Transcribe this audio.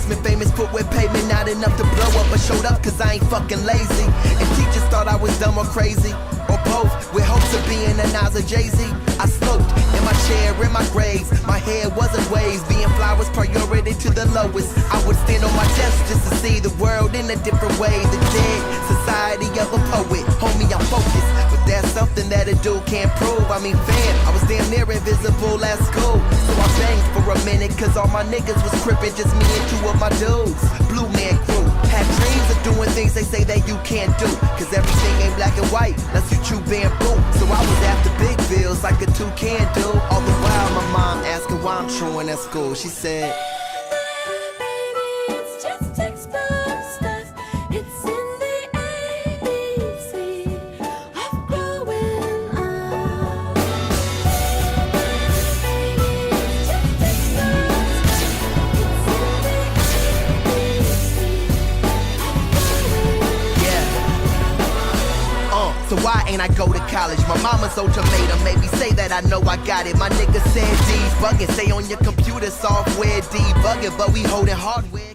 basement, famous footwear pavement, not enough to blow up. I showed up cause I ain't fucking lazy. And teachers thought I was dumb or crazy, or both, with hopes of being a Nas or Jay-Z. I smoked in my chair, in my grades. My hair wasn't waves, being fly was priority to the lowest. I would stand on my chest just to see the world in a different way. The dead society of a poet. Homie, I'm focused, but that's something that a dude can't prove. I mean, fam, I was damn near invisible at school. So I banged for a minute, cause all my niggas was crippin', just me and two of my dudes. Blue Man Crew had dreams of doing things they say that you can't do, cause everything ain't black and white unless you chew bamboo. So I was after big bills like a two can do. All the while my mom asking why I'm truant at school. She said, it's just textbook stuff. It's in the ABC of growing up. It's just textbook stuff. It's in the ABC of growing up. yeah. So why ain't I go to college? My mama's ultimatum made me say that I know I got it. My nigga said D's bugging, stay on your computer software debugging, but we holding hardware.